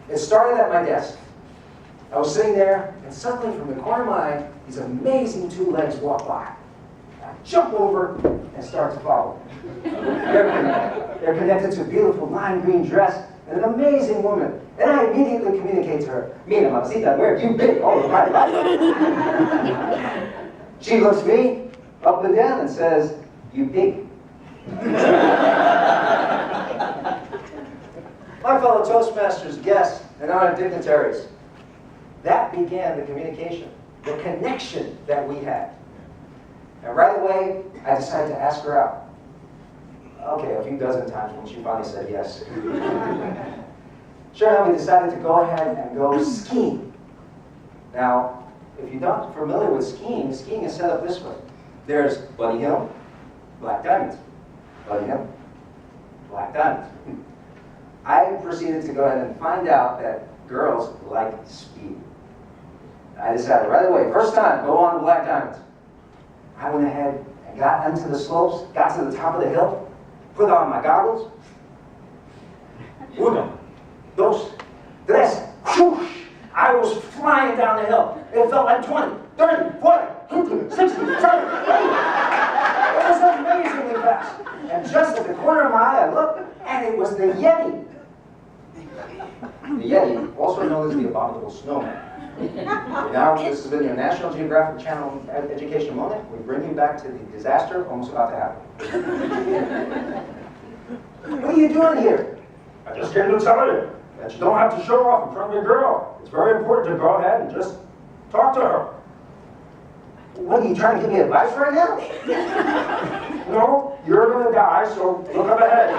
It started at my desk. I was sitting there, and suddenly from the corner of my eye, these amazing two legs walk by. I jump over and start to follow. They're connected to a beautiful lime green dress and an amazing woman. And I immediately communicate to her, Mina, mamacita, where have you been all of my life? She looks me up and down and says, you pig. My fellow Toastmasters, guests, and honored dignitaries, that began the communication, the connection that we had. And right away, I decided to ask her out. Okay, a few dozen times when she finally said yes. Sure enough, we decided to go ahead and go skiing. Now, if you're not familiar with skiing, skiing is set up this way. There's Bunny Hill, Black Diamonds. Bunny Hill, Black Diamonds. I proceeded to go ahead and find out that girls like speed. I decided right away, first time, go on the Black Diamonds. I went ahead and got into the slopes, got to the top of the hill, put on my goggles. Uno, dos, tres, whoosh! I was flying down the hill. It felt like 20, 30, 40, 50, 60, 70, 80. It was amazingly fast. And just at the corner of my eye, I looked, and it was the Yeti. The Yeti, also known as the abominable snowman. Now, this has been your National Geographic Channel education moment. We bring you back to the disaster almost about to happen. What are you doing here? I just came to tell you that you don't have to show off in front of your girl. It's very important to go ahead and just talk to her. What, are you trying to give me advice right now? No, you're going to die, so look up ahead.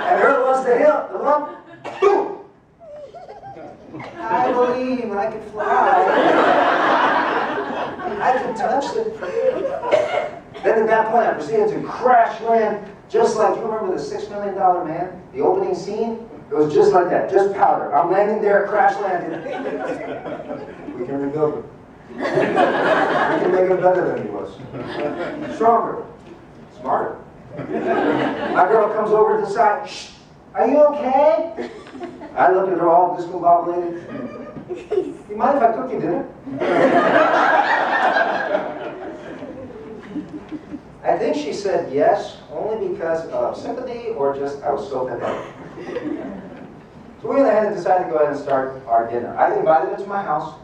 And there was the hill, the lump, boom! I believe I could fly. I could touch it. Then at that point, I proceeded to crash land, just like, you remember the $6 Million Man? The opening scene? It was just like that, just powder. I'm landing there, crash landing. We can rebuild it. We can make it better than he was. Stronger. Smarter. My girl comes over to the side. Shh, are you okay? I look at her all discombobulated. You mind if I cook you dinner? I think she said yes, only because of sympathy or just I was so pathetic. So we went ahead and decided to go ahead and start our dinner. I invited her to my house,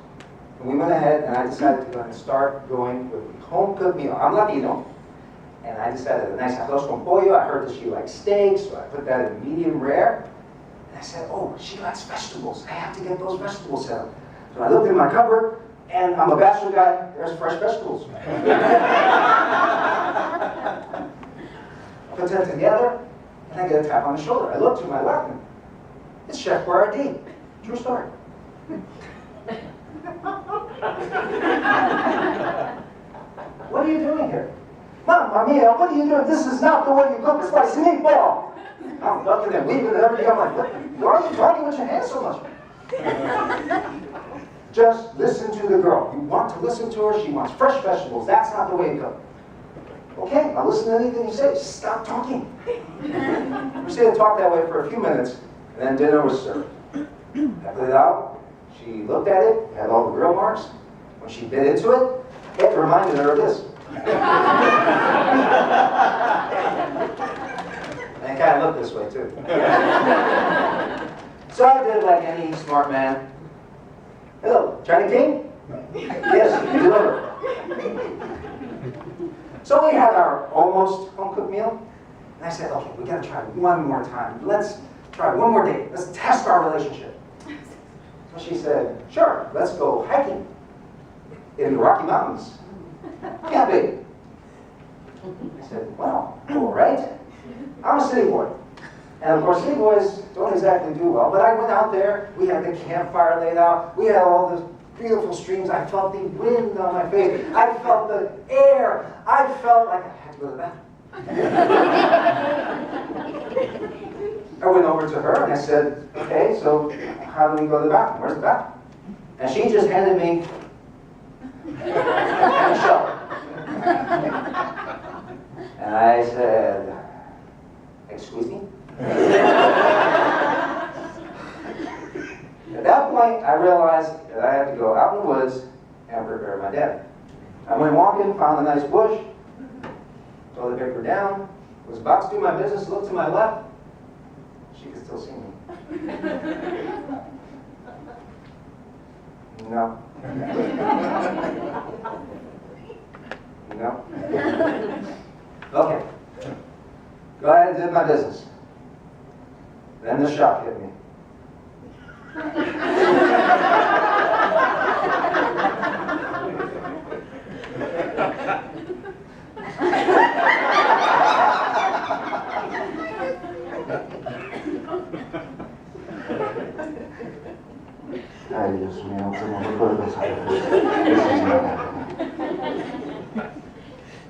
and we went ahead and I decided to go ahead and start going with home-cooked meal. I'm Latino, and I decided a nice arroz con pollo. I heard that she likes steak, so I put that in medium rare. And I said, oh, she likes vegetables. I have to get those vegetables out. So I looked in my cupboard, and I'm a bachelor guy. There's fresh vegetables. I put that together, and I get a tap on the shoulder. I look to my left, and it's Chef Boyardee. True story. What are you doing here? Mamma mia, what are you doing? This is not the way you cook a spicy meatball. I'm ducking and weaving and everything. I'm like, why are you talking with your hands so much? Just listen to the girl. You want to listen to her. She wants fresh vegetables. That's not the way you cook. Okay, I'll listen to anything you say. Just stop talking. We stayed and talked that way for a few minutes, and then dinner was served. I put it out. She looked at it, had all the grill marks. When she bit into it, it reminded her of this. And it kind of looked this way, too. So I did like any smart man. Hello, China King? Yes, deliver. So we had our almost home-cooked meal. And I said, okay, we got to try one more time. Let's try one more date. Let's test our relationship. So she said, sure, let's go hiking in the Rocky Mountains. Camping. I said, well, all right. I'm a city boy. And of course, city boys don't exactly do well, but I went out there, we had the campfire laid out, we had all the beautiful streams, I felt the wind on my face, I felt the air, I felt like I had to go to the bathroom. I went over to her and I said, okay, so how do we go to the bathroom? Where's the bathroom? And she just handed me a shovel. And I said, excuse me? point, I realized that I had to go out in the woods and prepare my dad. I went walking, found a nice bush, told the paper down, was about to do my business, looked to my left. She could still see me. No. No. Okay. Go ahead and do my business. Then the shock hit me. Ay, Dios mío, ¿cómo me puede pasar esto?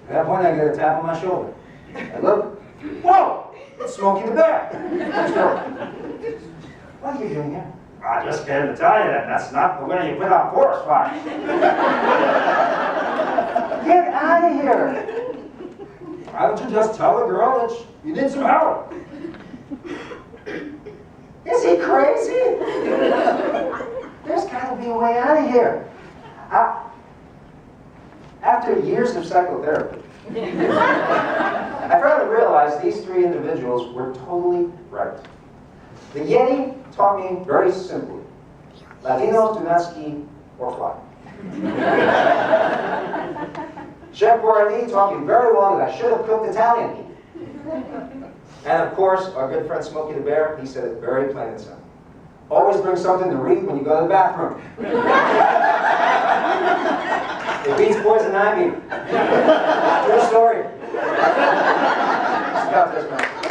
At that point, I get a tap on my shoulder. I look, whoa, it's Smokey the Bear. What are you doing here? I just came to tell you that that's not the way you put out forest fires. Get out of here. Why don't you just tell the girl that you need some help? Is he crazy? There's got to be a way out of here. After years of psychotherapy, I finally realized these three individuals were totally right. The Yeti taught me very simply, Latinos do not ski or fly. Chef Bourani taught me very well that I should have cooked Italian. And of course, our good friend Smokey the Bear, he said it very plain and simple. Always bring something to read when you go to the bathroom. It beats poison ivy. True story. Stop this, man.